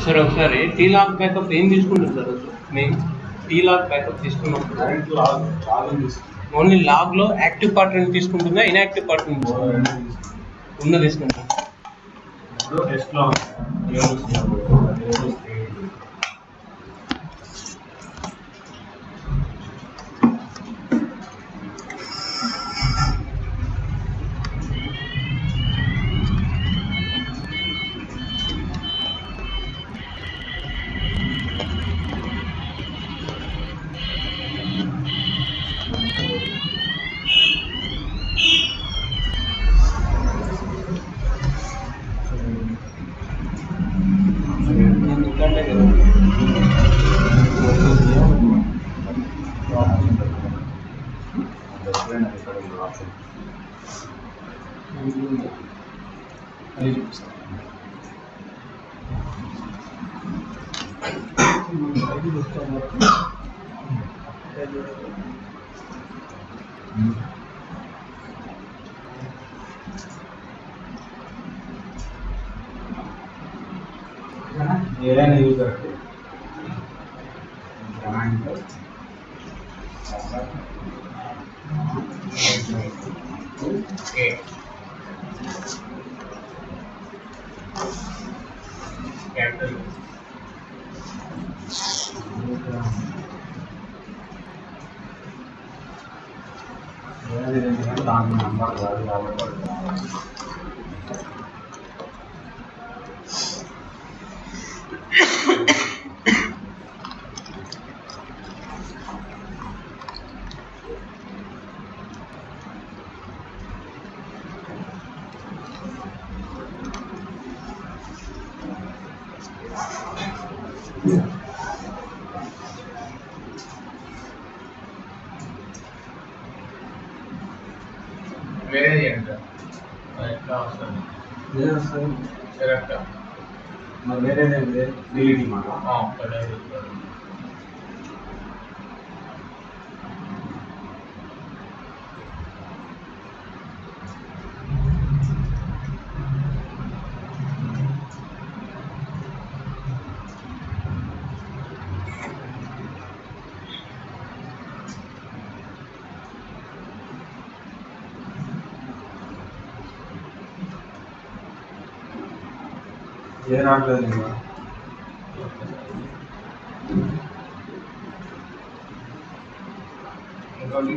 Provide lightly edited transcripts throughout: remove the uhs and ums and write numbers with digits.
Sir ఒకసారి tea log backup ఏం తీసుకుంటారు సార్ అసలు మెయిన్ టీ లాగ్ బ్యాకప్ తీసుకున్నప్పుడు డైరెక్ట్ లాగిన్ ఓన్లీ లాగ్లో యాక్టివ్ పార్ట్ తీసుకుంటుందా ఇన్యాక్టివ్ పార్ట్ ఉన్న తీసుకుంటా టెస్ట్లో ఏదైనా యూజర్ దాంట్లో నంబర్ కాదు కాబట్టి వేరేది ఏంటో ఎట్లా వస్తుంది కరెక్ట్ మరి వేరేది డిలీట్ మాట ఏ రావట్లేదు ఇంకా ఇంకోటి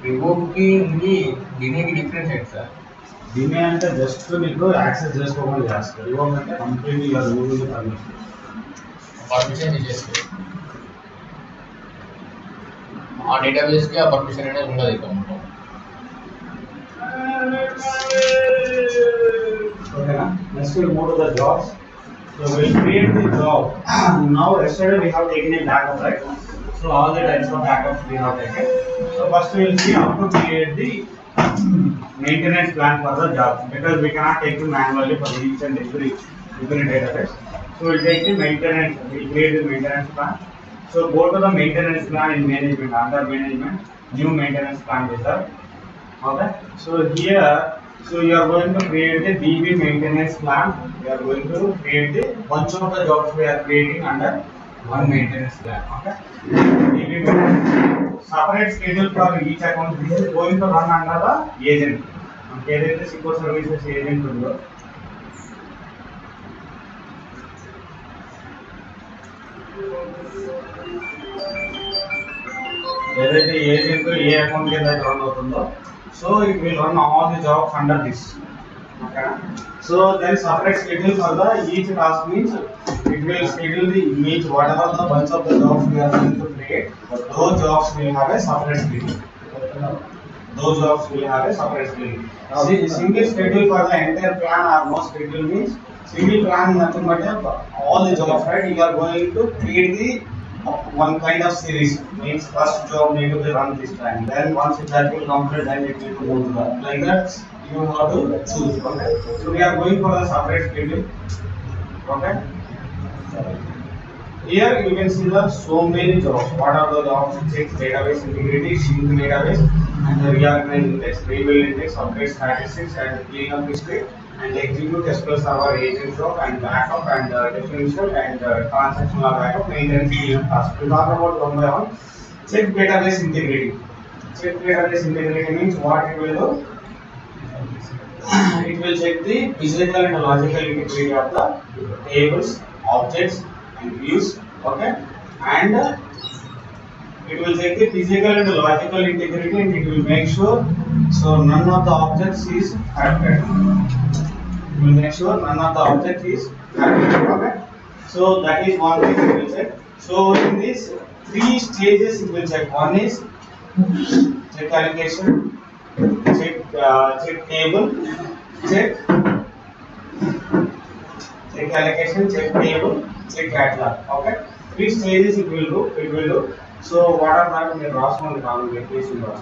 రివోక్కి ఉంది దీనికి డిఫరెన్స్ ఏంటి సార్ దీని అంటే జస్ట్ మీకు యాక్సెస్ చేసుకోకుండా చేస్తారు రివోక్ అంటే కంప్లీట్లీ ఇలా గూగుల్ పర్మిషన్ పర్మిషన్ ఇచ్చేస్తే ఆ డేటాబేస్కి ఆ పర్మిషన్ అనేది ఉండదు ఇక మొత్తం Next we'll move to the jobs. So we'll create the job. Now yesterday we have taken a backup, right? So all the types of backups we have taken. So first we will see how to create the maintenance plan for the job because we cannot take it manually for each and every database. So we'll take the maintenance. We'll create the maintenance plan. So go to the maintenance plan in management. Under management, new maintenance plan wizard. Okay. So here. So you are going to create the DB maintenance plan. You are going to create the bunch of the jobs we are creating under one maintenance plan. Okay. DB maintenance. Separate schedule for each account. This is going to run under the agent. Okay. There is SQL services agent to do. ఏదైతే agent ఏ account కింద run అవుతుందో so it will run all the jobs under this. Okay. So there is separate schedule for the each task means it will schedule the each whatever the bunch of the jobs we are going to create. Those jobs will have a separate schedule. Those jobs will have a separate schedule. See, single schedule for the entire plan or no schedule means single plan nothing but all the jobs, right? You are going to create the one kind of series means first job need to be run this time, then once that will complete then it will move to that, like that you have to choose. Okay, so we are going for a separate schedule. Okay, here you can see the so many jobs. What are the jobs? Check database integrity, sync database, and the reorganize index, rebuild index, update statistics, and clean up history, and execute SQL Server agent job and backup and differential and transactional backup maintenance task. We talk about one by one. Check database integrity. Check database integrity means what it will do? It will check the physical and logical integrity of the tables, objects, and views. Okay, and it will check the physical and logical integrity, and it will make sure so none of the objects is affected. It will make sure none of the object is affected. Okay, so that is one thing it will check. So in these three stages it will check. One is check allocation, check table, check allocation, check table, check catalog. Okay, three stages it will do. It will do. So what are that? We draw one column. Please draw.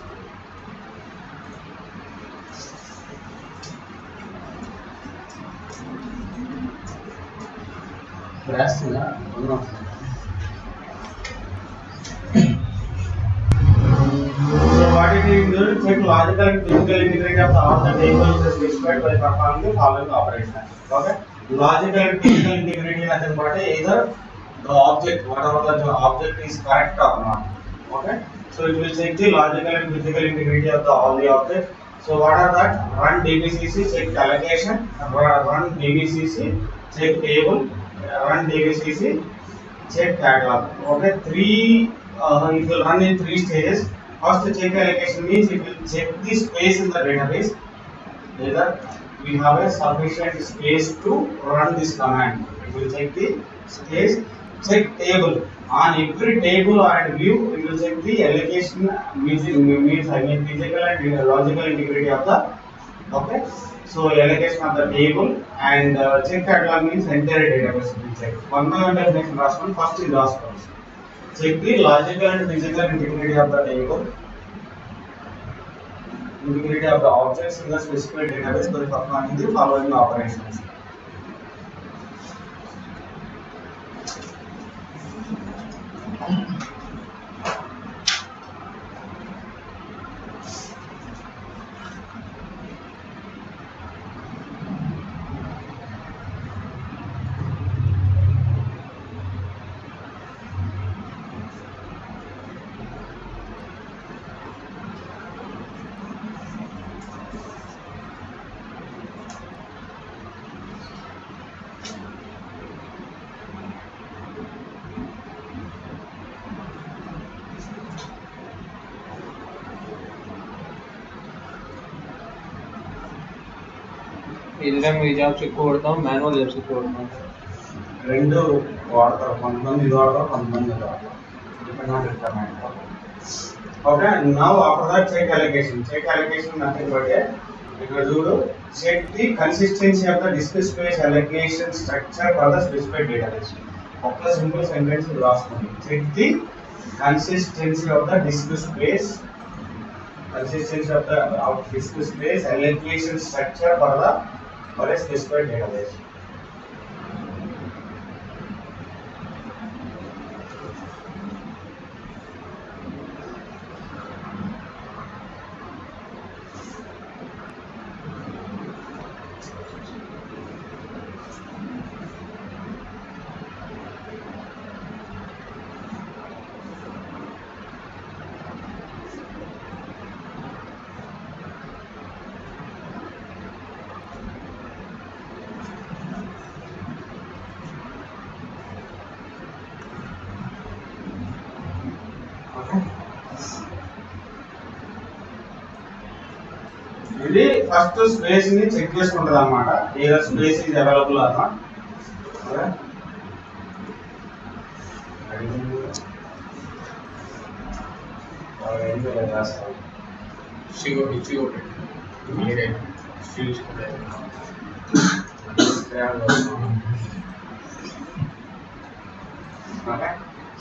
So what it is doing? Check logical and physical integrity of all the tables specified by performing the following operations. Okay. Logical and physical integrity nothing but either the object, whatever the object is correct or not. Okay. So it will check the logical and physical integrity of all the objects. So what are that? Run DBCC, check allocation. Run DBCC, check table. Run DBCC, check catalog. Okay. It will run in three stages. First, check allocation means it will check the space in the database. Whether we have a sufficient space to run this command. It will check the space. Check table. On every table and view, it will check the allocation means physical and logical integrity of the. Okay. So allocation of the table and check catalog means entire database. It will check. One by one definition last one. First is last one. Check the logical and physical integrity of the table, integrity of the objects in the specified database by performing the following operations. ఇదిగా మీ jobs ఎక్కువ కొడతాం manual jobs ఎక్కువ కొడతాం రెండు వాడతారు కొంతమంది ఇది వాడతారు కొంతమంది ఇది వాడతారు depend on requirement okay now after that check allocation nothing but ఇక్కడ చూడు check the consistency of the disk space allocation structure for the specified database ఒక సింపుల్ సెంటెన్స్ రాసుకోండి check the consistency of the disk space allocation structure for a specified database. ఇది first space ని check చేసుకుంటది అన్నమాట ఏదో space is available or not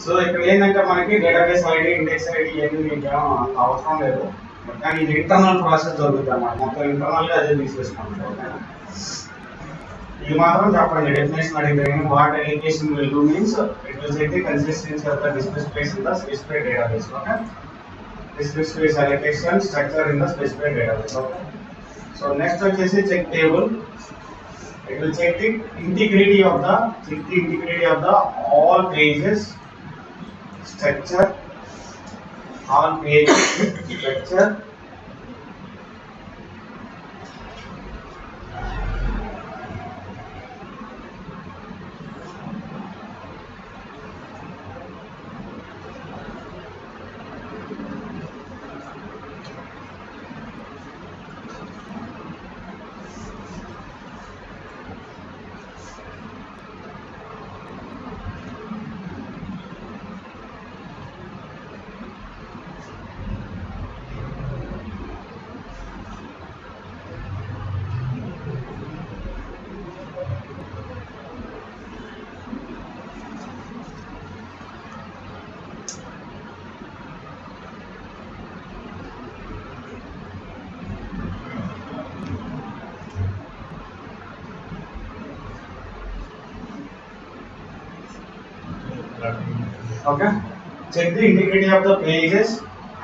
so ఇక్కడ ఏంటంటే మనకి డేటాబేస్ ఐడి ఇండెక్స్ ఐడి ఇవన్నీ మీకు అవసరం లేదు కానీ ఇది ఇంటర్నల్ ప్రాసెస్ జరుగుతుంది అన్నమాట మొత్తం ఇంటర్నల్ గా అదే తీసేసుకుంటాం ఇది మాత్రం చెప్పండి డెఫినేషన్ అడిగితే what allocation will do means it will check the consistency of the disk space in the specified database okay disk space allocation structure in the specified database okay so next వచ్చేసి check table It will check the integrity of the all pages structure, all pages structure. Okay. Check the integrity of the pages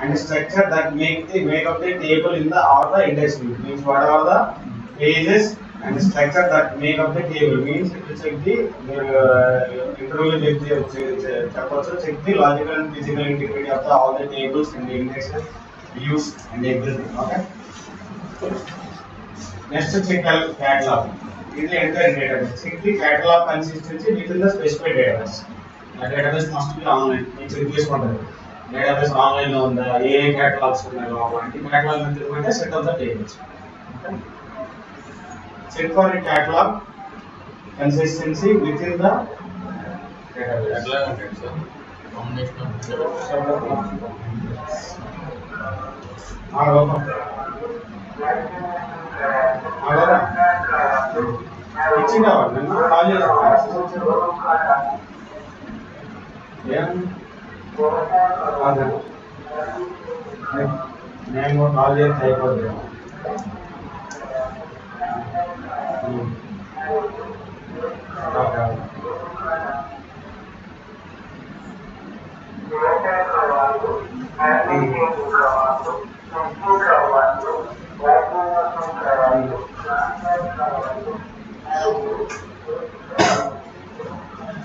and structure that make up the table in the or the index view. Means whatever the pages and structure that make up the table means it will check the interval check the logical and physical integrity of the all the tables and the indexes, views and everything. Okay. Next check catalog. This is the entire database. Check the catalog consistency within the specified database. The database must be online. It's replaced one database online on the AI catalogs on the catalog and set of the tables. Okay. Check for a catalog consistency within the database. నేను call చేస్తే అయిపోతుంది.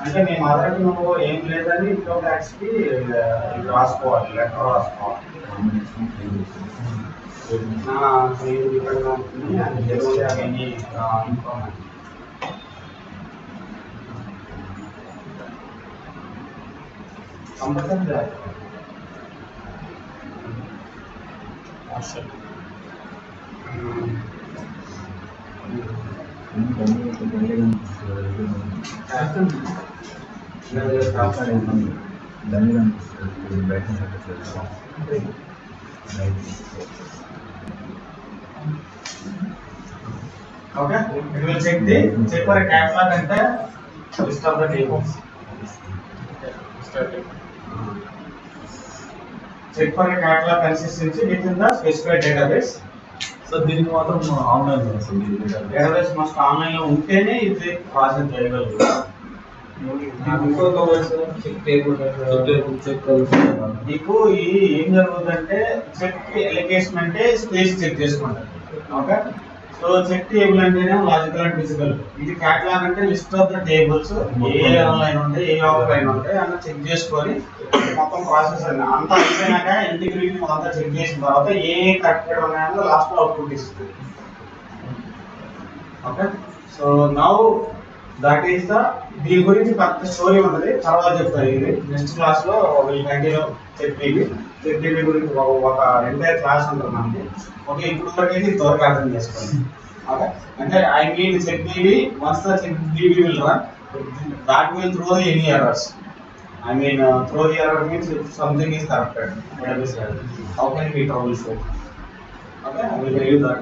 అంటే నేను already నువ్వు ఏం లేదని ఇంకో ట్యాక్స్కి రాసుకోవాలి, లెటర్ రాసుకోవాలి. ఇక్కడ ఉంటుంది అది జరుగుతుంది అవన్నీ information compulsory Okay, it will check for a catalog and the list of the tables. Check for a catalog consistency within the specified database. So దీనికి మాత్రం ఆన్లైన్ database must online లో ఉంటేనే ఇది ప్రాసెస్ చేయగలదు. నీకు ఈ ఏం జరుగుతుందంటే చెక్ ఎలికేషన్ అంటే స్పేస్ చెక్ చేసుకుంటారు. ఓకే, సో చెక్ టేబుల్ అంటేనే లాజికల్ అండ్ ఫిజికల్. ఇది క్యాటలాగ్ అంటే list of the tables A online ఉంటాయి ఏ ఆఫ్లైన్ ఉంటాయి అన్న చెక్ చేసుకొని మొత్తం ప్రాసెస్ అంతా అయిపోయినాక ఇంటిగ్రిటీ అంతా చెక్ చేసిన తర్వాత ఏ కరెక్టెడ్ ఉన్నాయో లాస్ట్ లో అవుట్పుట్ ఇస్తుంది. Okay, so now that is the దీని గురించి పెద్ద స్టోరీ ఉంటుంది, తర్వాత చెప్తారు. ఇది నెక్స్ట్ క్లాస్ లో కంటిన్యూ చెక్ గురించి ఒక ఎంటైర్ క్లాస్ ఉంటుంది మనకి. ఓకే, ఇప్పుడు వరకు అయితే ఇంతవరకు అర్థం చేసుకోండి. ఓకే, అంటే I mean check DB once the check DB will run that will throw the any errors. I mean throw the error means if something is corrupted, database error. How can we troubleshoot? Okay, I will tell you that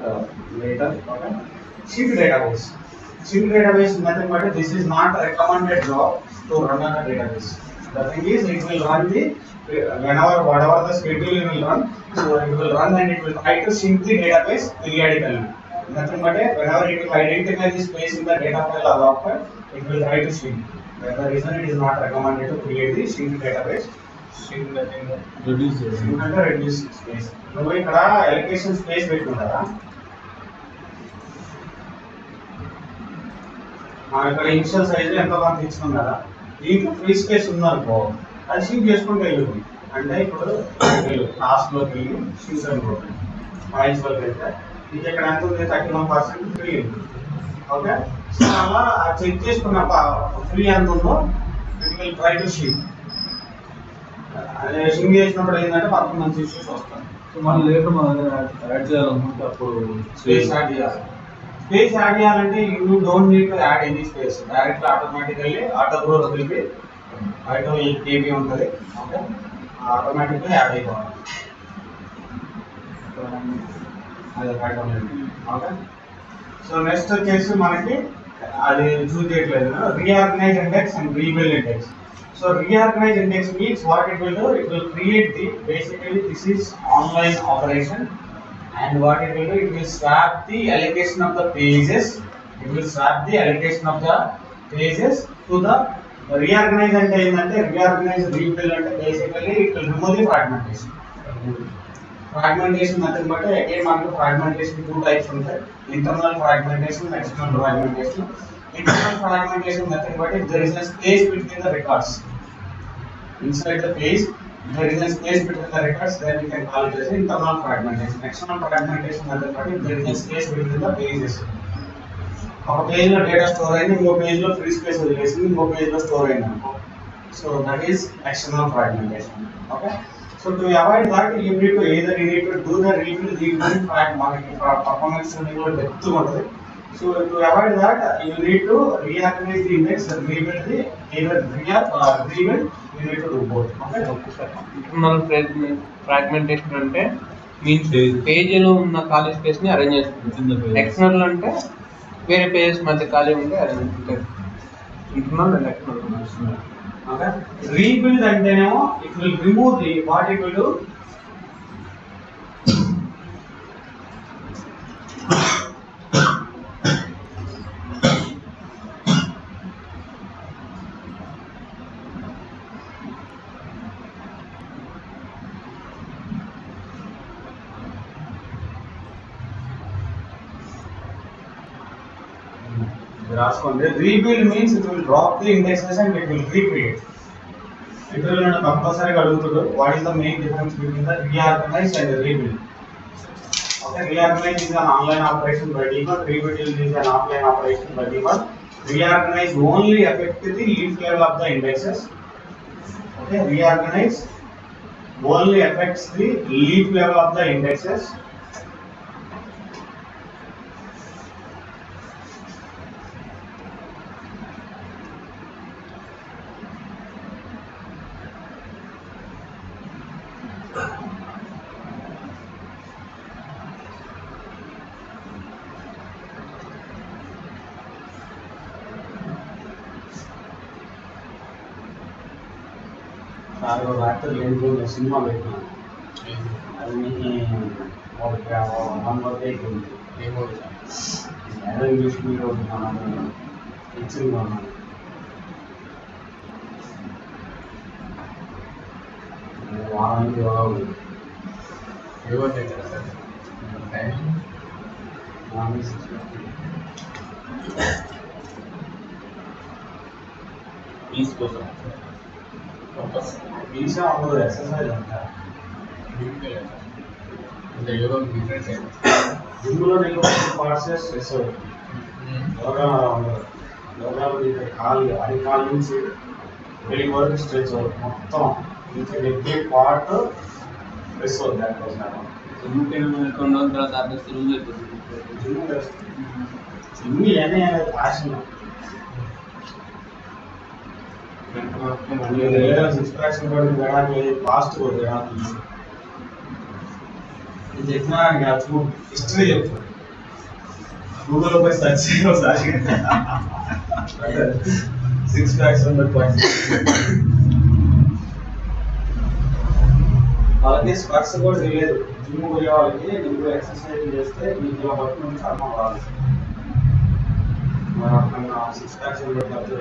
later. Okay, sheet database. Sheet database is nothing but this is not a recommended job to run on a database. The thing is it will run the whenever whatever the schedule it will run, so it will run and it will try to sync the database periodically. Nothing but whenever it will identify the space in the data file adopted, it will try to sync. That's the reason it is not recommended to create the sync database. Sync nothing reduce space. నువ్వు ఇక్కడ allocation space పెట్టుకుంటారా? మనం ఇక్కడ initial size ఎంతో కొంత ఇచ్చుకున్నాం కదా, దీంట్లో free space ఉందనుకో అది షిఫ్ట్ చేసుకుంటూ వెళ్ళింది. అంటే ఇప్పుడు లాస్ట్లోకి వెళ్ళి షూస్ అనుకోండి, ప్రైస్లోకి వెళ్తే ఇది ఇక్కడ ఎంత ఉంది, 31% ఫ్రీ ఉంది. ఓకే, సో అలా చెక్ చేసుకున్న ఫ్రీ ఎంత ఉందో it will try to shift. అదే షిఫ్ట్ చేసినప్పుడు ఏంటంటే 11 మంచి ఇష్యూస్ వస్తాయి. సో మళ్ళీ లేటర్ మనం యాడ్ చేయాలనుకుంటే అప్పుడు స్పేస్ యాడ్ చేయాలి. స్పేస్ యాడ్ చేయాలంటే you don't need to add any space, direct automatically auto growth వెళ్ళి ఆటో కేబీ ఉంటుంది. ఓకే, ఆటోమేటిక్గా యాడ్ అయిపోవాలి. అదే ఓకే. సో నెక్స్ట్ వచ్చేసి మనకి అది చూస్ చేయట్లేదు, reorganise index and rebuild index. So reorganize index means what it will do, it will create the, basically this is online operation, and what it will do, it will swap the allocation of the pages, it will swap the allocation of the pages to the reorganize. ante endante reorganize rebuild ante basically it will remove the fragmentation. Fragmentation nothing but again manaku fragmentation two types untayi, internal fragmentation, external fragmentation. Internal fragmentation nothing but if there is a space between the records. Inside the page, if there is a space between the records, then we can call it as internal fragmentation. External fragmentation nothing but if there is a space between the pages. ఒక page లో data store అయింది, ఇంకో page లో free space వదిలేసింది, ఇంకో page లో store అయింది అనుకో. So that is external fragmentation. Okay, so to avoid that you need to either you need to do the rebuild మనకి పర్ఫార్మెన్స్ కూడా డెప్త్ ఉంటుంది. So to avoid that, you need to reorganize the index and rebuild the either rebuild or rebuild. You need to do both. Okay. Internal fragmentation అంటే means పేజీలో ఉన్న ఖాళీ space ని arrange చేసుకుంటుంది. External అంటే వేరే పేజెస్ మధ్య ఖాళీ ఉంటే అరేంజ్ ఉంటుంది. Internal and external. Okay. Rebuild అంటేనేమో it will remove the what it will do. Rebuild means it will drop the indexes and it will recreate. It will not compulsory adugutudu. What is the main difference between the reorganize and the rebuild? Okay, reorganize is an online operation by default. Rebuild is an offline operation by default. Reorganize only affects the leaf level of the indexes. Okay, reorganize only affects the leaf level of the indexes. రాత్రి లేదు cinema పెట్టినాను, అది ఒక 1 వరకు అయిపోయింది. ఏదో English మీరు ఇచ్చింది అన్నాను. వారానికి పీస్ కోసం వీసా ఉండదు, ఎక్సర్సైజ్ అంతా. జిమ్లో నీకు పార్ట్స్ స్ట్రెస్ అవుతుంది, యోగా ఉండదు. యోగాలో నీకు కాలు అరికాలు నుంచి వెళ్ళి వరకు స్ట్రెచ్ అవుతుంది, మొత్తం ఇంకా ఎవ్రీ పార్ట్ స్ట్రెస్ అవుతుంది. దానికోసం జిమ్ అనే ప్యాషన్. ఇన్స్పిరేషన్ పడుతుంది, ఫాస్ట్ పోతుంది. నేను చెప్పినా హిస్టరీ చెప్తాను, గూగుల్లో పోయి సర్చ్ చేయసారి 6 packs 100 points. వాళ్ళకి స్పర్శ కూడా తెలియదు. జిమ్ పోయే వాళ్ళకి నీకు ఎక్సర్సైజ్ చేస్తే నీకు ఇలా పట్టుకుని చర్మం రాదు. మరి అక్కడ 6 packs 100 ఖర్చు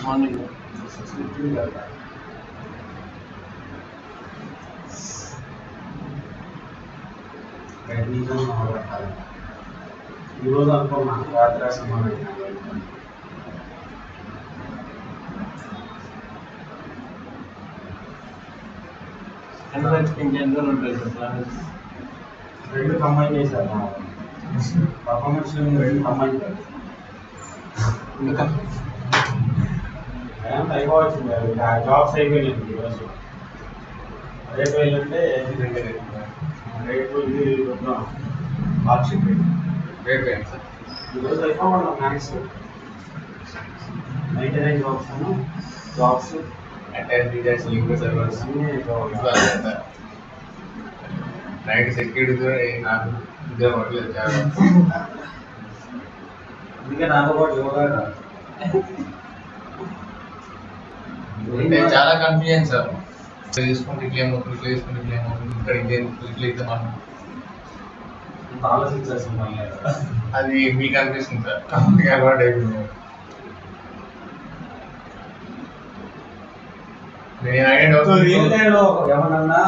మార్నింగ్ 6:15 కదా. ప్రయత్నించడం మొదలుపెట్టాలి. ఈరోజు అనుకున్నాను రాత్రి సమావేశం జనరల్ ఉంటుంది క్లాసెస్ రెండు కంబైన్ చేశారు. పర్ఫార్మెన్స్ రెండు కంబైన్ చేశారు. అయిపోవచ్చింది జాబ్స్ అయిపోయినాయి ఈరోజు. రేపు వెళ్ళంటే రేపు ఇది మార్క్షిప్ రేపే ఈరోజు అయిపోవడం maths maintenance jobs attach details link servers అన్నీ నైట్ సెక్యూరిటీ కూడా నాకు నిద్ర పడలేదు చాలా. అందుకే నాతో పాటు యోగా అంటే చాలా కన్ఫ్యూజన్ సార్. ఇట్లా తీసుకుంటే ఇట్లా ఏమవుతుంది, ఇట్లా తీసుకుంటే ఇట్లా ఏమవుతుంది, ఇక్కడ ఇదే ఇట్లా ఇద్దాం మనం ఆలోచించాల్సింది. అది మీకు అనిపిస్తుంది సార్. కంపెనీకి అలవాటు అయిపోయింది. నేను రియల్ టైమ్ లో ఏమన్నా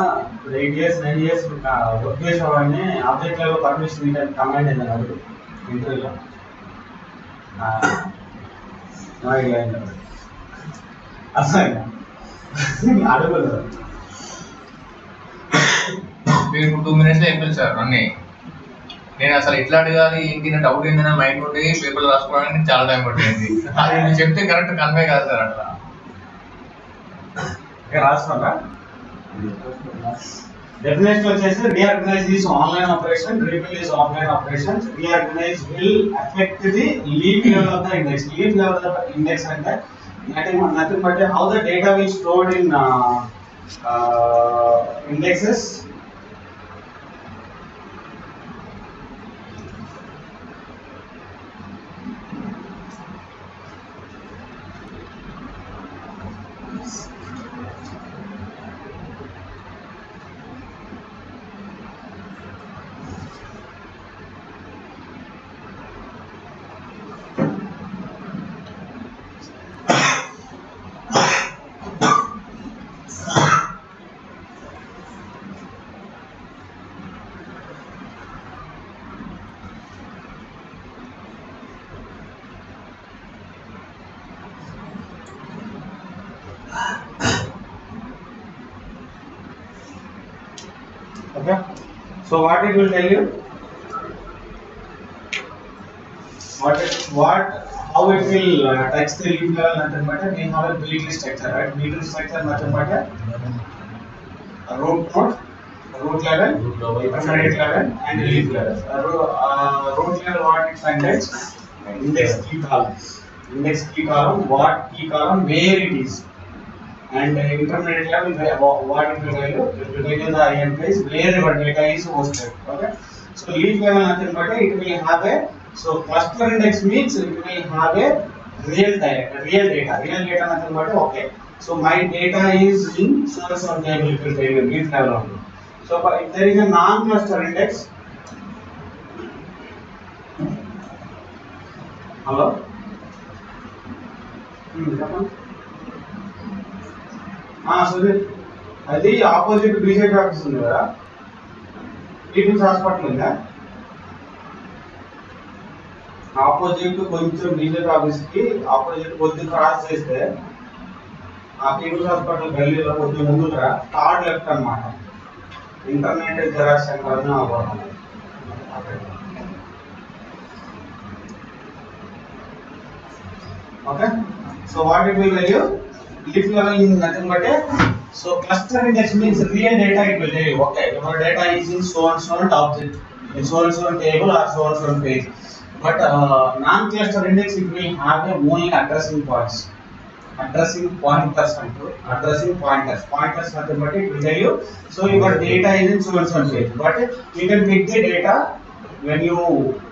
8 years 9 years వర్క్ చేసేవాడిని ఆబ్జెక్ట్ లెవెల్ పర్మిషన్ కమాండ్ ఏంటంటే అడుగు ఇంటర్వ్యూలో అడుగులేదు. మీరు 2 minutes అయిపోయింది సార్ అన్నీ. నేను అసలు ఎట్లా అడగాలి ఏంటి నా డౌట్ ఏంటనే మైండ్ ఉండి పేపర్ రాసుకోవడానికి చాలా టైం పట్టింది. అది మీరు చెప్తే కరెక్ట్ కన్వే కాదు సార్ అట్లా. రాస్తారా డెఫినేషన్ వచ్చేసి reorganise is online operation, rebuild is offline operations. Reorganise will affect the leave level of the index. Leave level of index అంటే nothing but how the data will stored in indexes. Okay, so what it will tell you, how it will touch the leaf level, nothing but we have a B-tree structure, right? B-tree structure nothing but a root node, root level, intermediate level and leaf level. Root level what it contains? Index key column, what key column, where it is. And intermediate level, what it will tell you? It will tell you the IAM place where your data is hosted. Okay. So leaf level nothing but it will have a, so cluster index means it will have a real data. Real data nothing but okay. So my data is in source of table, it will tell you leaf level only. So but if there is a non-cluster index, hello. Sudheer అది opposite BJP office ఉంది కదా, People's Hospital ఉందా opposite కొంచెం BJP office కి opposite కొద్ది cross చేస్తే ఆ People's Hospital గల్లీలో కొద్దిగా ముందుకు రా, థర్డ్ లెఫ్ట్ అన్నమాట. ఇంటర్నెట్ జెరాక్స్ సెంటర్ అని అవబడుతుంది. Okay, so what it will tell you? Leaf level is nothing but a, so cluster index means real data it will tell you. Okay, your data is in so and so object, in so and so table or so and so page. But non-cluster index it will have a only addressing points, addressing pointers nothing but it will tell you. So your data is in so and so page. But you can pick the data when you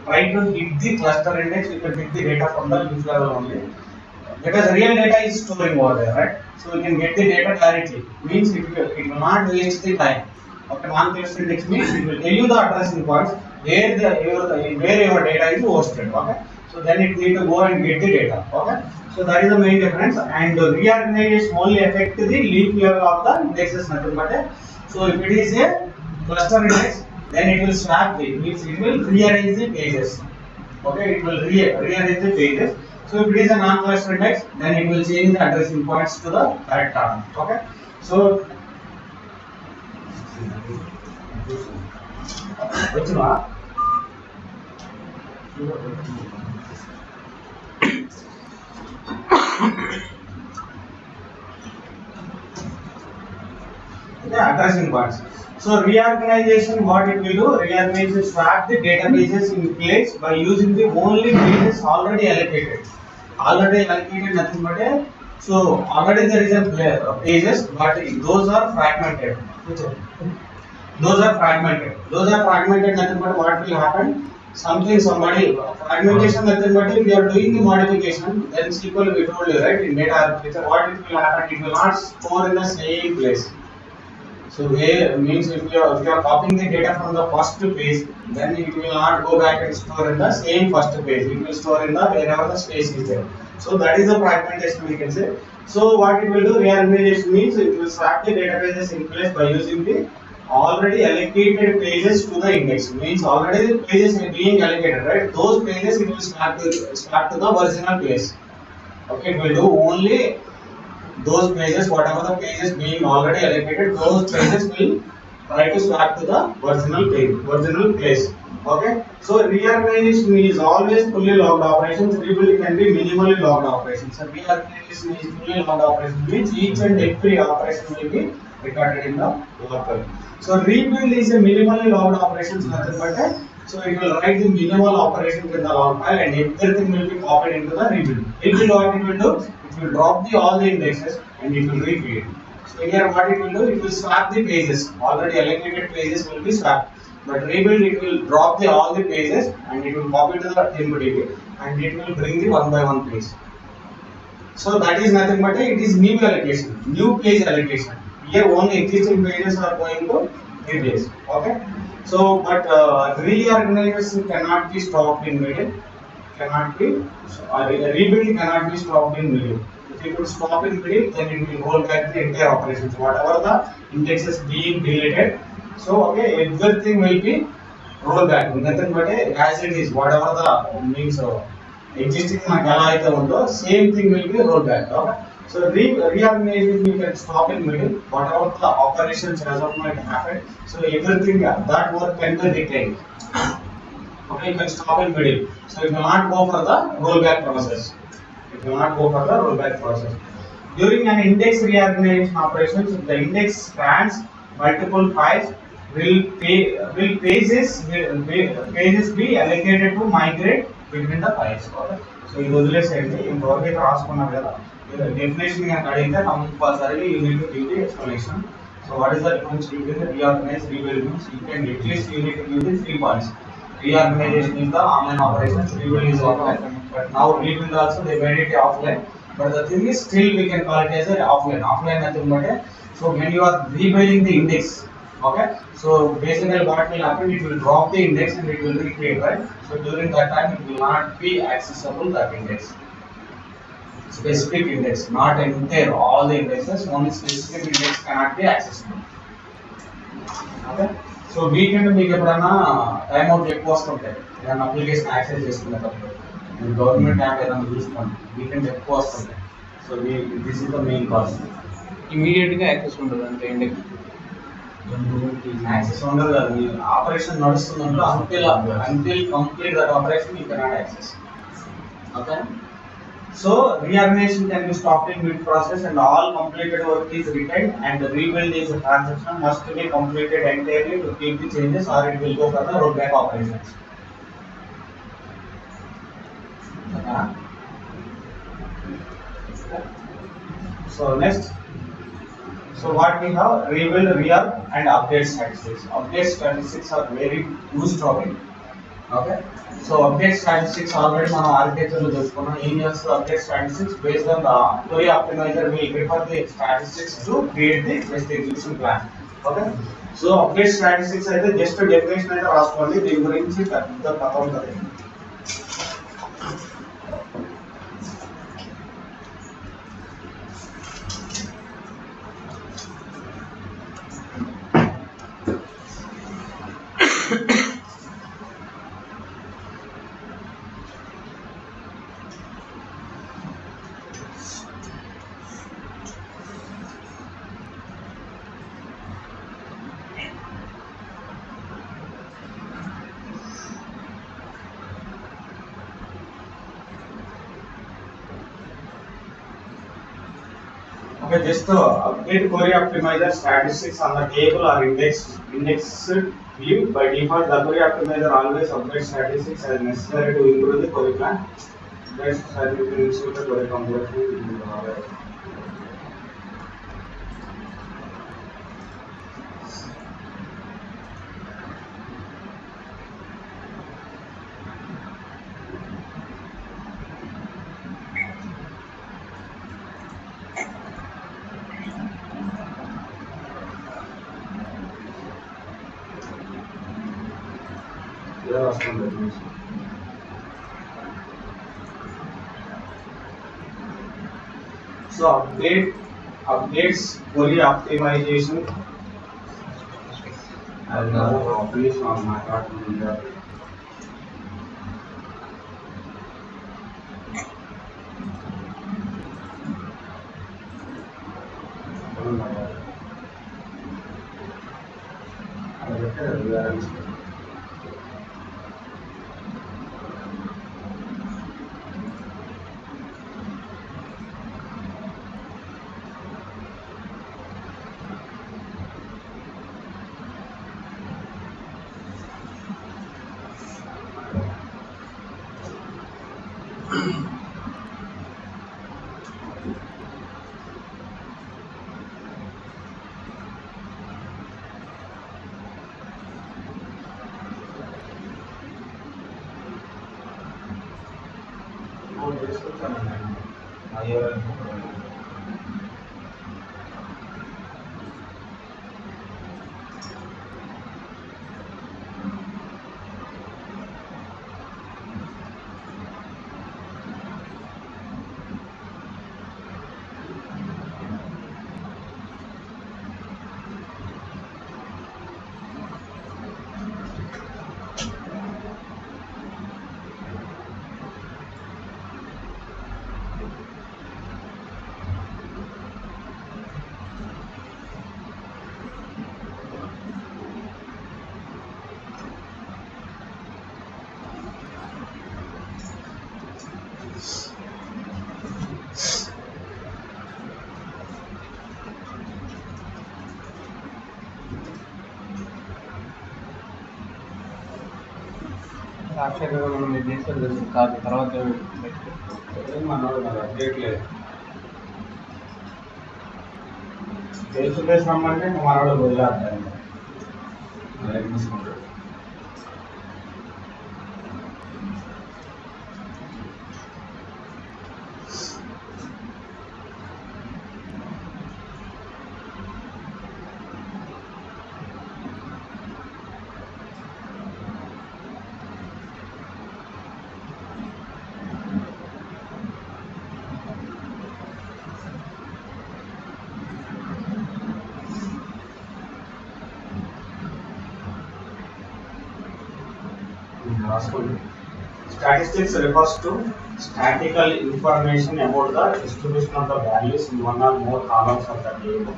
try to hit the cluster index. You can pick the data from the leaf level only. Because real data is storing over there, right? So we can get the data directly. Means it will not waste the time. Okay, non-cluster index means it will tell you the addressing points where your data is hosted. Okay, so then it need to go and get the data. Okay, so that is the main difference. And reorganization only affect the leaf level of the indexes nothing but a, so if it is a cluster index, then it will swap the, means it will rearrange the pages. Okay, it will rearrange the pages. So if it is a non-cluster index, then it will change the addressing points to the correct order. Okay, so addressing points. So reorganization, what it will do? Reorganization swap the databases in place by using the only pages already allocated. Already allocated nothing but a, so already there is a pages, but those are fragmented. Those are fragmented. Those are fragmented nothing but what will happen? Somebody fragmentation nothing but if you are doing the modification, then SQL we told you right in data architecture, what it will happen? It will not store in the same place. So where means if you are copying the data from the first page, then it will not go back and store in the same first page. It will store in the wherever the space is there. So that is the fragmentation we can say. So what it will do, reorganization means it will swap the databases in place by using the already allocated pages to the index. Means already the pages are being allocated, right? Those pages it will swap to the original place. Okay, it will do only those pages, whatever the pages being already allocated, those pages will try to swap to the original page, original place. Okay, so reorganization is always fully logged operations. Rebuild can be minimally logged operations. So reorganization is fully logged operations means each and every operation will be recorded in the log file. So rebuild is a minimally logged operations method, but so it will write the minimal operations in the log file and everything will be copied into the rebuild. Rebuild what it will do? It will drop all the indexes and it will recreate. So here what it will do? It will swap the pages. Already allocated pages will be swapped. But rebuild it will drop all the pages and it will copy to the TimberDB and it will bring the one by one page. So that is nothing but it is new allocation, new page allocation. Here only existing pages are going to replace. Okay. So but reorganization cannot be stopped in middle. Cannot be rebuild cannot be stopped in middle. If it will stop in middle, then it will roll back the entire operations. Whatever the indexes being deleted, so okay, everything will be roll back. Nothing but as it is. Whatever the means existing same thing will be rolled back. Okay? So reorganization you can stop in middle. Whatever the operations as of might happen, so everything that work can be retained. Okay, you can stop in middle. So it will not go for the rollback process. It will not go for the rollback process. During an index reorganization operations, if the index spans multiple files, will pages be allocated to migrate between the files. Okay. So this వదిలేసేయండి ఇంతవరకు రాసుకున్నాం కదా definition ని అడిగితే compulsory you need to give the explanation. So what is the difference between the reorganize, rebuild means you can at least you need to give the 3 points. Reorganization is the online operations, rebuild is offline. But now rebuild also they made it offline. But the thing is still we can call it as a offline. Offline nothing but so when you are rebuilding the index, okay, so basically what will happen, it will drop the index and it will recreate, right? So during that time it will not be accessible, that index, specific index, not entire all the indexes, only specific index cannot be accessible. Okay, so weekend మీకు ఎప్పుడన్నా time out ఎక్కువ వస్తుంటాయి ఏదైనా application access చేసుకునేటప్పుడు మీరు government app ఏదైనా చూసుకోండి weekend ఎక్కువ వస్తుంటాయి. So this is the main cause. Immediate గా యాక్సెస్ ఉండదు అంటే ఇండెక్స్ యాక్సెస్ ఉండదు కదా, మీ ఆపరేషన్ నడుస్తుందంటే until complete that operation you cannot access. Okay, so reorganization can be stopped in mid process and all completed work is retained and the rebuild is a transaction must be completed entirely to keep the changes or it will go for the rollback operations. Okay. So next, so what we have, rebuild, reorg and update statistics. Update statistics are very huge topic. Okay, so update statistics already మనం architecture లో తెలుసుకున్నాం. ఏం చేస్తుంది update statistics? Based on the query optimizer will prefer the statistics to create the best execution plan. Okay, so update statistics అయితే just definition అయితే రాసుకోండి, దీని గురించి పెద్ద కథ ఉంటుంది. Okay, just to update query optimizer statistics on the table or indexed view. By default, the query optimizer always updates statistics as necessary to improve the query plan. Best certificate to the query complexity. So updates query optimization. And finish on my part. సాక్షాత్గా మనం ఇది చేసేది కాదు తర్వాత మనోడు మరి update లేదు face to face రమ్మంటే మనోడు వదిలేస్తాను తీసుకుంటాడు Statistics refers to statistical information about the distribution of the values in one or more columns of the table.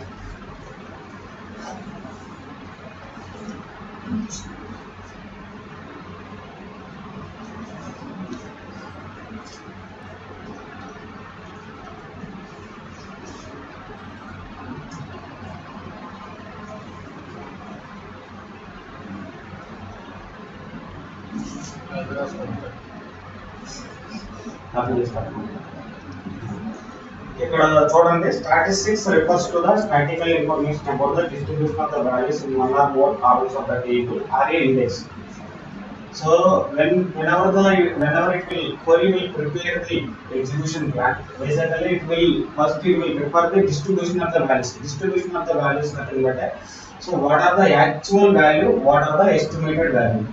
ఇక్కడ చూడండి statistics refers to the statistical information about the distribution of the values in one or more columns of the table or a index. So whenever it will query will prepare the execution plan, basically it will prefer the distribution of the values. Distribution of the values nothing but so what are the actual value, what are the estimated value.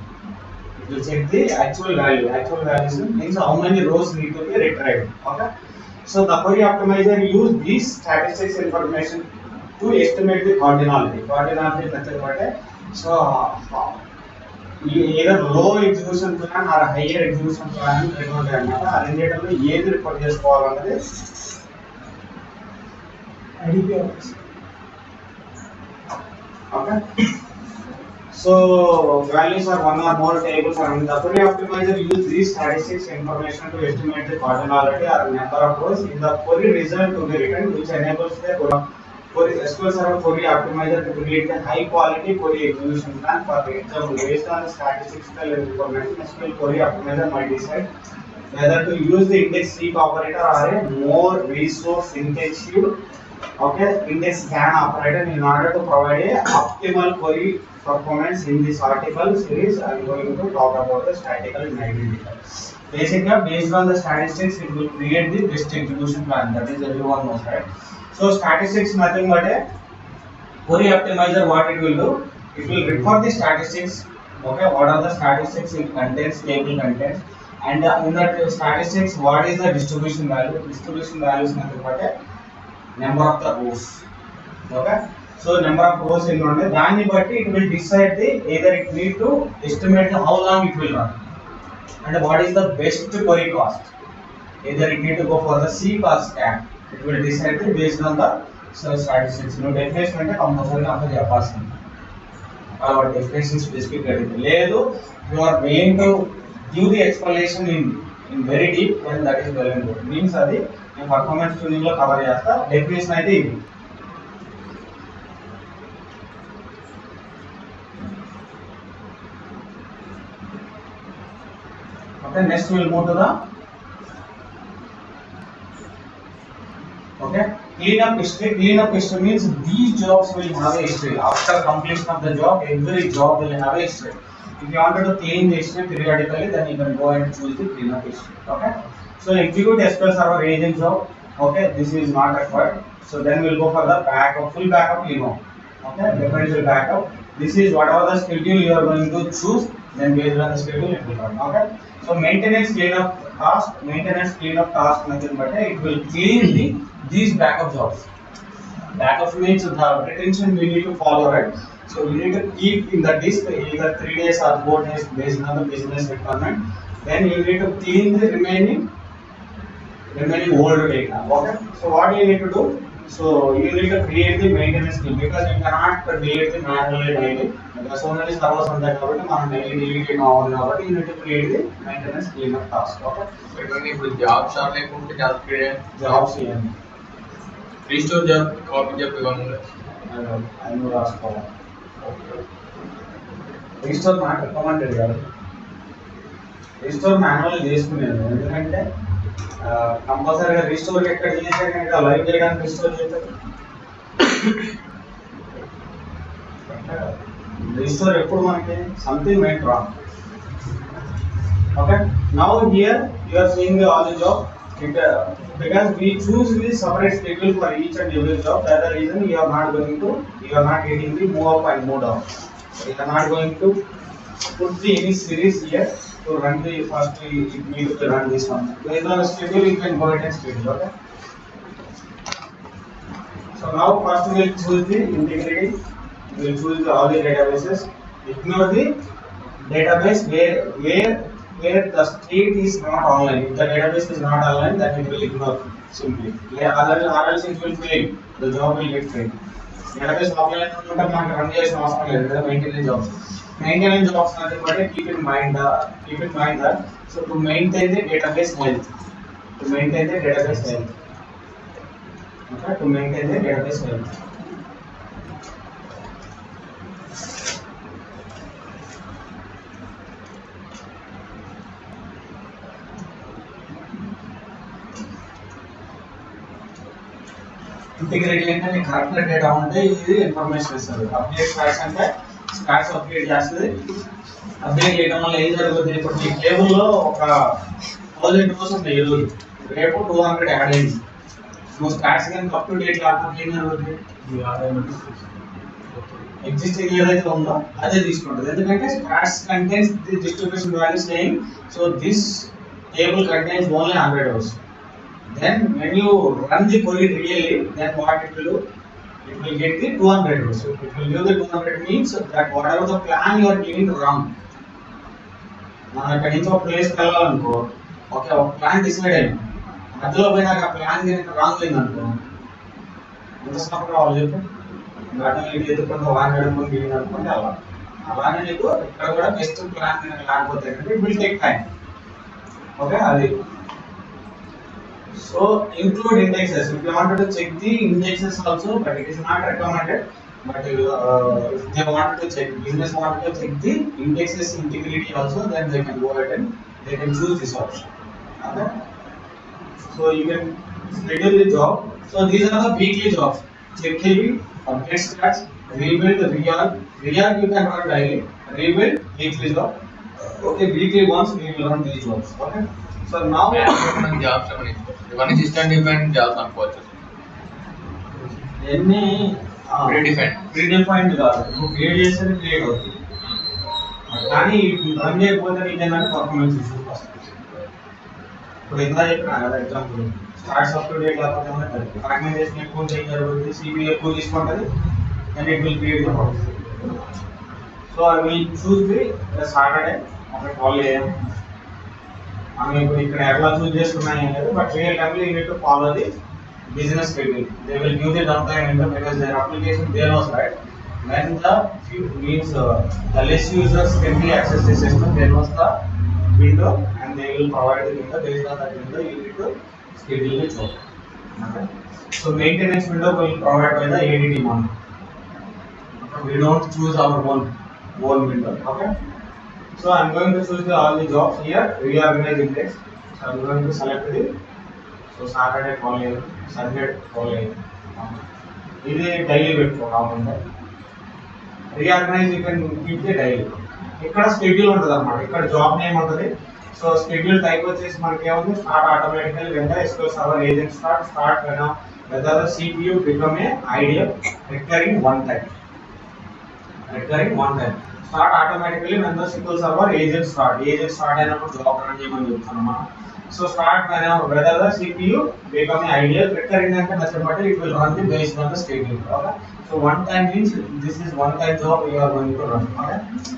It will check the actual value. Actual values means how many rows need to be retrieved. Okay. So the query optimizer use these statistics information to estimate the cardinality. Cardinality nothing but so either low execution plan or higher execution plan recommend అన్నమాట. అరేంజేటర్లో ఏది report చేసుకోవాలన్నది IDP office. Okay. So values are one or more tables are in the query optimizer use these statistics information to estimate the cardinality or number of rows in the query result to be written, which enables the query SQL Server query optimizer to create a high quality query execution plan. For example, based on the statistical information, SQL query optimizer might decide whether to use the index seek operator or a more resource intensive index scan operator in order to provide a optimal query performance. In this article series I am going to talk about the statistical and identical. Basically, based on the statistics, it will create the best execution plan. That is everyone knows, right? So statistics nothing but a query optimizer. What it will do, it will refer the statistics. What are the statistics? It contains table contents, and in that statistics, what is the distribution value? Distribution value is nothing but a number of the rows. So number of rows in one day, దాన్ని బట్టి it will decide the either it need to estimate how long it will run and what is the best query cost. Either it need to go for the seek or scan. It will decide the based on the statistics. Definition అంటే compulsory అంత చెప్పాల్సింది. Our definition specific లేదు, you are going to give the explanation in very deep, then that is well and good. Means అది నేను performance tuning లో cover చేస్తా. Definition అయితే ఇది. Okay, next we will move to the clean up history. Clean up history means these jobs will have a history. After completion of the job, every job will have a history. If you wanted to clean the history periodically, then you can go and choose the clean up history. So execute SQL Server agent job. This is not required. So then we'll go for the backup, full backup. Differential backup. This is whatever the schedule you are going to choose. Then based on the schedule it will run. So maintenance cleanup task. Maintenance cleanup task nothing but it will clean these backup jobs. Backup means the retention we need to follow, right? So we need to keep in the disk either 3 days or 4 days based on the business requirement. Then you need to clean the remaining old data. So what you need to do? So you need to create the maintenance team because you cannot delete the manually daily. Because so many servers on that కాబట్టి మనం daily delete అవ్వాలి కాబట్టి you need to create the maintenance cleanup task. ఇప్పుడు jobs లేకుంటే job create Jobs చేయండి. Restore job copy job ఇవన్నీ అన్ని రాసుకోవాలి. రీస్టోర్ నాకు రికమెండెడ్ కాదు. రీస్టోర్ మాన్యువల్ చేసుకునేది ఎందుకంటే కంపల్సరీగా రీస్టోర్ ఎక్కడ చేసాక లైవ్ చేయడానికి రీస్టోర్ చేస్తారు. రీస్టోర్ ఎప్పుడు మనకి something might wrong. Now here you are seeing all the job because we choose the separate schedule for each and every job. That the reason you are not getting the move up and move down. You are not going to put the any series here to run the first it need to run this one. Based on the schedule you can go ahead and schedule. So now first we will choose the integrity. We will choose all the databases. Ignore the database where the state is not online. If the database is not online, then it will ignore simply. Otherwise it will fail. The job will get failed. Database offline unta manaku run cheyalina avasaram ledhu kada maintenance jobs. Maintenance jobs nothing but keep in mind that so to maintain the database health. To maintain the database health. Integrate అంటే correct data ఉంటే ఇది information ఇస్తుంది. Update stocks అంటే stocks update చేస్తుంది. Update చేయడం వల్ల ఏం జరుగుతుంది? ఇప్పుడు మీ టేబుల్లో ఒక 1000 రోస్ ఉంటాయి ఈరోజు, రేపు 200 యాడ్ అయింది. నువ్వు స్టాక్స్ కానీ అప్ టు డేట్ కాకపోతే ఏం జరుగుతుంది? ఎగ్జిస్టింగ్ ఏదైతే ఉందో అదే తీసుకుంటుంది. ఎందుకంటే stats contains the distribution value same. So this table contains only 100 rows. Then when you run the query really, then what it will do? It will get the 200 rows. So it will give the 200 means that whatever the plan you are giving wrong. మనం ఇక్కడ నుంచి ఒక ప్లేస్కి వెళ్ళాలనుకో, ఒక plan decide అయ్యింది, మధ్యలో పోయినాక ఆ ప్లాన్ కనుక రాంగ్ అయిందనుకో ఎంత సఫర్ కావాలి చెప్పు. అటు ఇటు ఎదుర్కొంటే వాడిని అడుగుకొని గిరిని అనుకుంటే అలా అలానే నీకు ఇక్కడ కూడా బెస్ట్ ప్లాన్ లేకపోతే it will take time. Okay, అది. So include indexes. If you wanted to check the indexes also, but it is not recommended. But if they wanted to check, business wanted to check the indexes integrity also, then they can go ahead and they can choose this option. Okay. So you can schedule the job. So these are the weekly jobs. Check KV, update stats, rebuild, reorg. Reorg you can run daily. Rebuild, weekly job. Okay, weekly once we will run these jobs. Okay. So now jobs ఇవన్నీ system dependent jobs అనుకోవచ్చు. ఎన్ని predefined కాదు, నువ్వు create చేస్తే create అవుతుంది. కానీ run చేయకపోతే నీకు ఏంటంటే పర్ఫార్మెన్స్ ఇష్యూస్ వస్తాయి. ఇప్పుడు ఎంత చెప్పినా కదా example, starts up to date లేకపోతే ఫ్రాగ్మెంటేషన్ ఎక్కువ చేంజ్ జరుగుతుంది, సిపియూ ఎక్కువ తీసుకుంటుంది, and it will create the problem. So I will choose the Saturday ఒక 12 AM. ఆమె ఇప్పుడు ఇక్కడ ఎట్లా చూస్ చేసుకున్నాయి అనేది, but real timely you need to follow the business schedule. They will give the downtime window because their application they knows, right, when the means the less users can be access the system, they knows the window and they will provide the window. Based on that window you need to schedule the job. Okay. So maintenance window will provide by the ADT one. We don't choose our own window. Okay. So I am going to choose all the jobs here. Reorganize index. So I am going to select the so Saturday follow, Sunday follow. ఇది daily పెట్టుకోవాలి. Reorganise you can keep the daily. ఇక్కడ schedule ఉంటుంది అన్నమాట, ఇక్కడ job name ఉంటుంది. So schedule type వచ్చేసి మనకి ఏముంది, start automatical when the SQL server agent start whether the CPU become a ideal recurring one time. Start automatically when the SQL server agent start అయినప్పుడు job run చేయమని చెప్తాను మనం. So start whether the CPU become an ideal recurring and nothing but it will run based on the schedule. Okay. So one time means this is one time job you are going to run. Okay.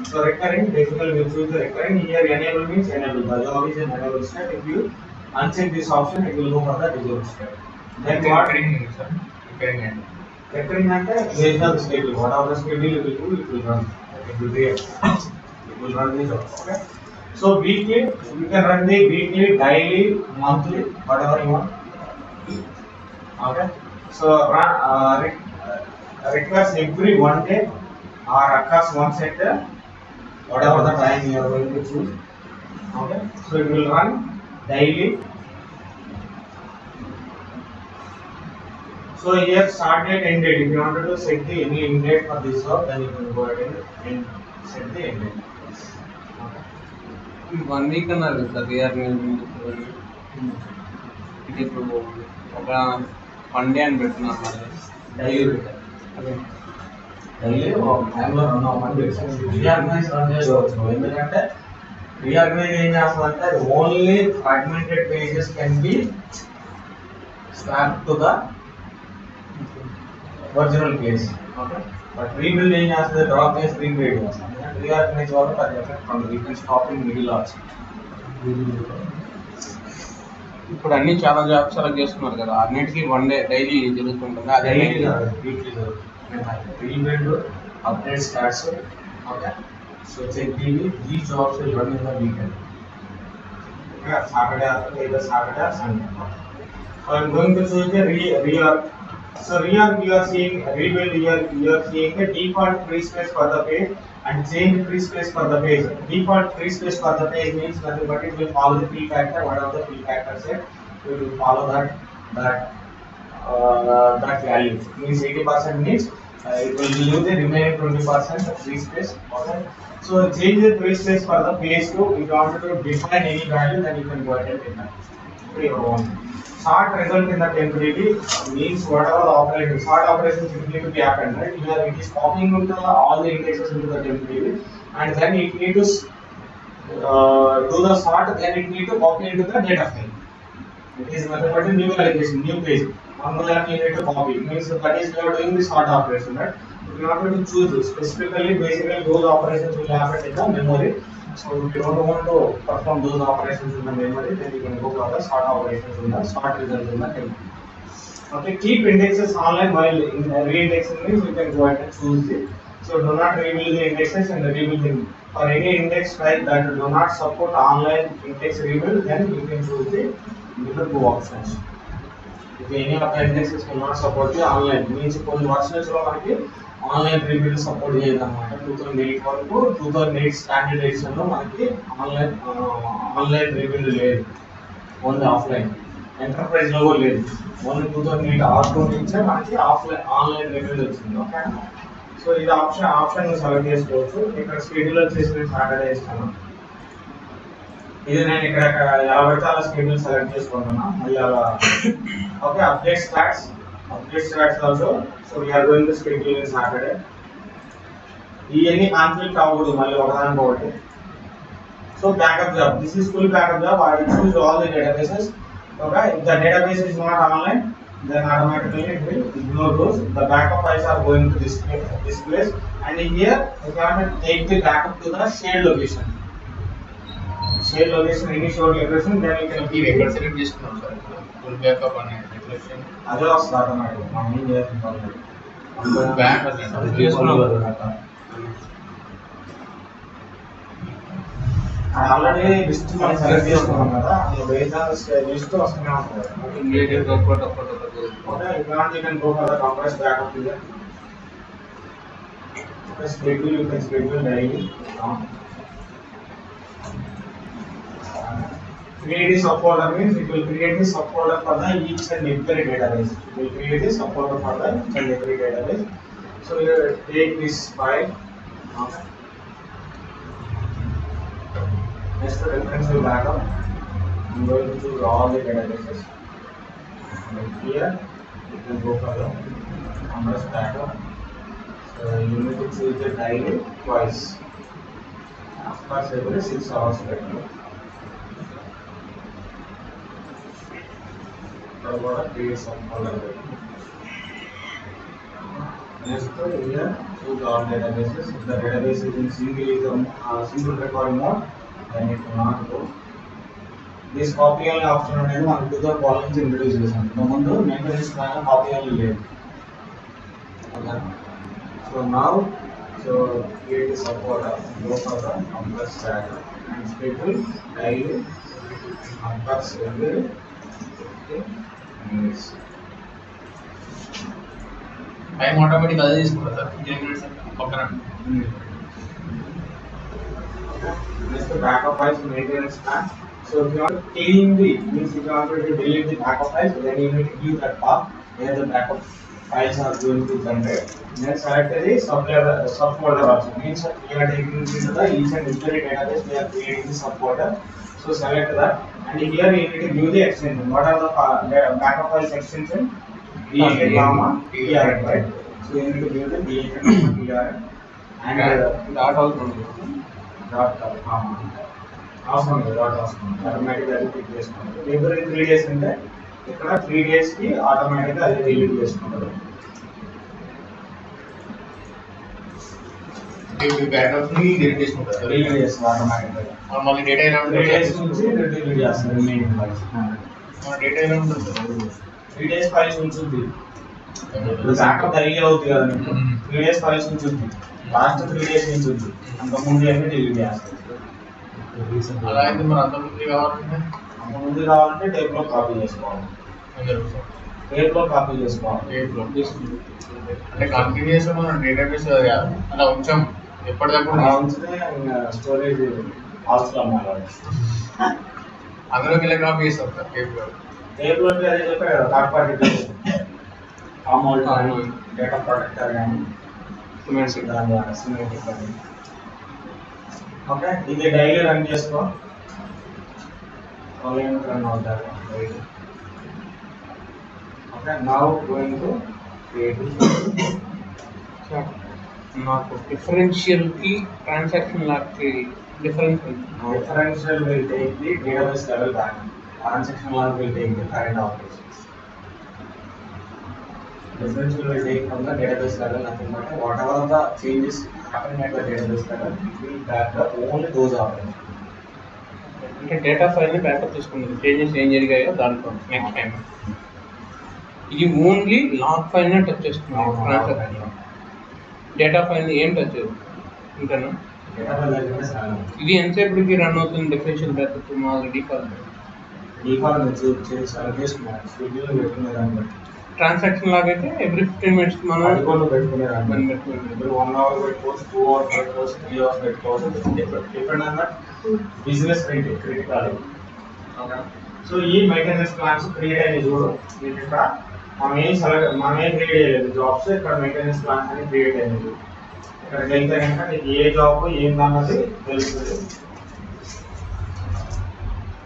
So recurring basically we choose the recurring. Here enable means enable. The job is an enable state. If you uncheck this option, it will go for the disabled state. Then what recurring and based on the schedule. Whatever the schedule you will do, it will run. It will run the job. Okay. So weekly, you can run the weekly, daily, monthly, whatever you want. Okay. So requires every one day or occurs once a day, whatever the time you are going to choose. Okay. So it will run daily. So here start date, end date. If you wanted to set the any end date for this job, then you can go ahead and set the end date. 1 week అన్నారు కదా sir రీఆర్గనైజ్మెంట్. ఇది ఇప్పుడు ఒక 1 day అని పెడుతున్నాం, మళ్ళీ daily అదే daily టైంలో రన్ అవ్వమని రీఆర్గనైజ్ రన్ చేసుకోవచ్చు. ఎందుకంటే రీఆర్గనైజ్ ఏం చేస్తుందంటే అది only fragmented pages can be swap to the original place. Okay. But rebuild ఏం చేస్తుంది, డ్రాప్ చేసి రీక్రియేట్ చేస్తుంది. రీఆర్గనైజ్ వల్ల అది ఎఫెక్ట్ ఉండదు. You can stop in middle also. ఇప్పుడు అన్ని చాలా జాబ్స్ సెలెక్ట్ చేస్తున్నారు కదా, అన్నిటికీ 1 day డైలీ జరుగుతుంటుంది. అదే వీక్లీ జరుగుతుంది. Rebuild update starts. Okay. So check these jobs will run in the weekend. Okay. Saturday or Sunday. So I am going to choose the reorg. So reorg you are seeing, rebuild you are seeing the default free space for the page and change free space for the page. Default free space for the page means nothing but it will follow the fill factor, whatever the fill factor set, it will follow that value. Means 80% means it will leave the remaining 20% free space. Okay. So change the free space for the page to, if you want to define any value, then you can go ahead and define for your own. Sort result in the temporary means whatever the operation, sort operations need to be happened, right? Here it is copying into all the indexes into the temporary, and then it need to do the sort, then it need to copy into the data frame. It is nothing but a new allocation, new page. One more you need to copy. Means that is you are doing the sort operation, right? If you want to choose specifically, basically those operations will happen in the memory. So if you don't want to perform those operations in the memory, then you can go for the sort operations in the sort results in the table. Okay, keep indexes online while in re-indexing means you can go ahead and choose the So do not reveal the indexes and reveal them. For any index type that do not support online index reveal, then you can choose the two options. If any of the indexes will not support the online, means కొన్ని versions లో మనకి online రివ్యూల్ support చేయదు అనమాట. 2008 వరకు 2008 standard edition లో మనకి online రివ్యూల్ లేదు, only offline. Enterprise లో కూడా లేదు, ఓన్లీ 2008 R2 నుంచే మనకి ఆన్లైన్ రివ్యూల్ వచ్చింది. ఓకే, సో ఇది ఆప్షన్ సెలెక్ట్ చేసుకోవచ్చు. ఇక్కడ స్కెడ్యూల్ వచ్చేసి నేను సాటర్డే ఇస్తాను. ఇది నేను ఇక్కడ ఎలా పడితే అలా స్కెడ్యూల్ సెలెక్ట్ చేసుకుంటున్నా మళ్ళీ అలా. Okay, update starts also. So we're going to schedule in Saturday. ఇవన్నీ కాన్ఫ్లిక్ట్ అవ్వకూడదు మళ్ళీ ఒకదానికొకటి. So backup job, this is full backup job. I choose all the databases. Okay, if the database is not online, then automatically it will ignore those. The backup files are going to this place, and here you can take the backup to the shared location. Any shared location, then you can ఈ ఎక్కడ select చేసుకున్నాం sir full backup అనే reflection అదే వస్తుంది automatic. మనం ఏం చేయాలి, back అది చేసుకున్నాం కదా. ఆల్రెడీ లిస్ట్ మనం సెలెక్ట్ చేసుకున్నాం కదా, లిస్ట్ వస్తూనే ఉంటుంది. ఓకే, ఇలాంటి you can go for the compress backup here. Okay, schedule you can schedule daily. Create a subfolder means it will create a subfolder for the each and every database. It will create a subfolder for the each and every database. So you take this file. Okay. Next referential backup. I'm going to choose all the databases. And here you can go for the numbers backup. So you need to choose the daily twice. Of course, every 6 hours. Create some folder. Next here choose all databases. If the database is in single record mode, then it will not go. This copy only option అనేది మనం 2 columns introduce చేసాం. ముందు maintenance పైన copy only లేదు. Okay. So now create a subfolder, go for the compress tag and schedule daily compress every 15 minutes. Time automatic అదే తీసుకుంటా sir generate పక్కన. Next backup files maintenance plan. So if you want to clean means if you want to delete the backup files, then you need to give that path where the backup files are going to generate. Then select the subfolder option. Means you are taking into the each and every database we are creating the subfolder. So select that, and here you need to give the extension. What are the backup files extension? DAN, TRN, right? So you need to give the DAN, TRN, and dot also అవసరం లేదు. Dot అవసరం ఆటోమేటిక్గా అది click చేసుకుంటారు. Every 3 days అంటే ఇక్కడ 3 days కి ఆటోమేటిక్గా అది డిలీట్ చేసుకుంటారు. బ్యాకప్ ని డిలీట్ చేసుకుంటారు. డిలీట్ చేస్తారు ఆటోమేటిక్గా. మళ్ళీ డేటా ఎలా 3 days నుంచి డిలీట్ చేస్తారు రిమైనింగ్ ఫైల్స్. మన డేటా ఎలా ఉంటుంది సార్ 3 days ఫైల్స్ ఉంచుద్ది. బ్యాకప్ డైలీ అవుతుంది కదా మీకు. 3 days ఫైల్స్ ఉంచుద్ది. లాస్ట్ 3 days ఉంచుద్ది. అంత ముందు అన్ని డిలీట్ చేస్తారు. అలా అయితే మరి అంత ముందు కావాలంటే టేప్లో కాపీ చేసుకోవాలి. టేప్లో కాపీ చేసుకోవాలి. అంటే కంటిన్యూస్ మనం డేటాబేస్ అలా ఉంచాం ఎప్పటికప్పుడు ఉంచితే స్టోరేజ్ హాస్టల్ అమ్మాలి. అందులోకి ఇలా కాపీ చేస్తాం సార్ టేప్లో అదే చెప్పారు కదా, థర్డ్ పార్టీ అమౌంట్ కానీ డేటా ప్రొటెక్టర్ కానీ సిమెట్రిక్ కానీ. ఓకే, ఇది డైలీ రన్ చేసుకో. రన్ అవుతారు. Okay, now going to create. నాకు డిఫరెన్షియల్ కి ట్రాన్సాక్షన్ లాకి difference differential will take the database level back. Transaction log will take the current operations. Differential will take from the database level nothing but whatever the changes happening at the database level, it will back up only those operations. అంటే data file ని backup తీసుకుంటుంది, changes ఏం జరిగాయో దాంట్లో next time. ఇది only log file నే touch చేస్తుంది transaction. Data file ఏం టచ్ చేయదు ఇంకనా డేటా ఫైల్ దగ్గర సార్ ఇది ఎంతసేపటికి రన్ అవుతుంది డిఫరెన్షియల్ బ్రాకెట్ మామూలుగా డిఫాల్ట్ డిఫాల్ట్ సెలెక్ట్ చేసుకున్నాను స్విగ్గీలో పెట్టుకునే దాన్ని బట్టి ట్రాన్సాక్షన్ లాగైతే ఎవ్రీ 15 minutes మనం అకౌంట్లో పెట్టుకునే దాన్ని మనం బట్టి పెట్టుకుంటాం. ఇప్పుడు 1 hour పెట్టుకోవచ్చు 2 hours పెట్టుకోవచ్చు 3 hours పెట్టుకోవచ్చు depend on that business critical so ఈ మెయింటెనెన్స్ ప్లాన్స్ క్రియేట్ అయ్యి చూడు మీకు ఇక్కడ మనం ఏం క్రియేట్ చేయలేదు జాబ్స్ ఇక్కడ మెయింటెనెన్స్ ప్లాన్స్ అని క్రియేట్ అయ్యింది ఇక్కడికి వెళ్తే కనుక నీకు ఏ జాబ్ ఏందన్నది తెలుస్తుంది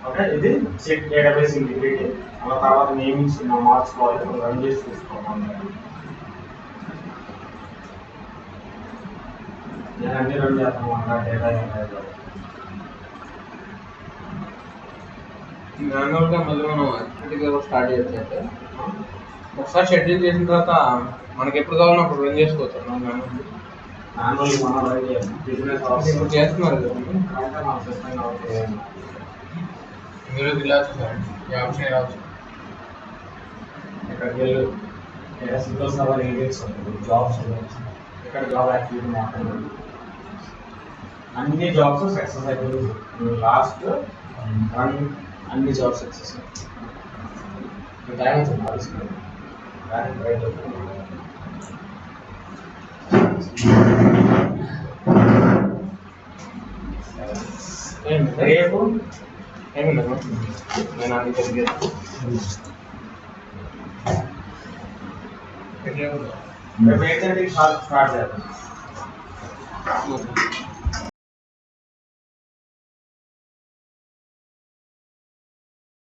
ఓకే ఇది చెక్ డేటాబేస్ ఇంటిగ్రిటీ అలా తర్వాత నేమింగ్స్ మార్చుకోవాలి రన్ చేసి చూసుకోవాలి నేను అన్ని రన్ చేస్తాను అన్న డేటా మాన్యువల్గా మళ్ళీ మనం క్రిటికల్గా స్టార్ట్ చేయొచ్చు అయితే ఒకసారి షెడ్యూల్ చేసిన తర్వాత మనకి ఎప్పుడు కావాలో అప్పుడు రన్ చేసుకోవచ్చు మాన్యువల్ మనం రన్ చేయాలి బిజినెస్ ఇప్పుడు చేస్తున్నారు కదా అంటే మన సిస్టమ్ కాబట్టి మీరు ఇలా చూసారు ఈ ఆప్షన్ ఎలా వచ్చింది ఇక్కడికి వెళ్ళి సింపుల్ సర్వర్ ఏజెంట్స్ ఉంటుంది జాబ్స్ ఇక్కడ జాబ్ యాక్టివిటీ మాట్లాడాలి అన్ని జాబ్స్ సక్సెస్ అయిపోయింది లాస్ట్ వన్ అన్ని జాబ్స్ సక్సెస్ టైం వచ్చింది రేపు ఏమిందమ్మా నేను అన్ని తెలియదు రేపు 8:30 స్టార్ట్ చేద్దాం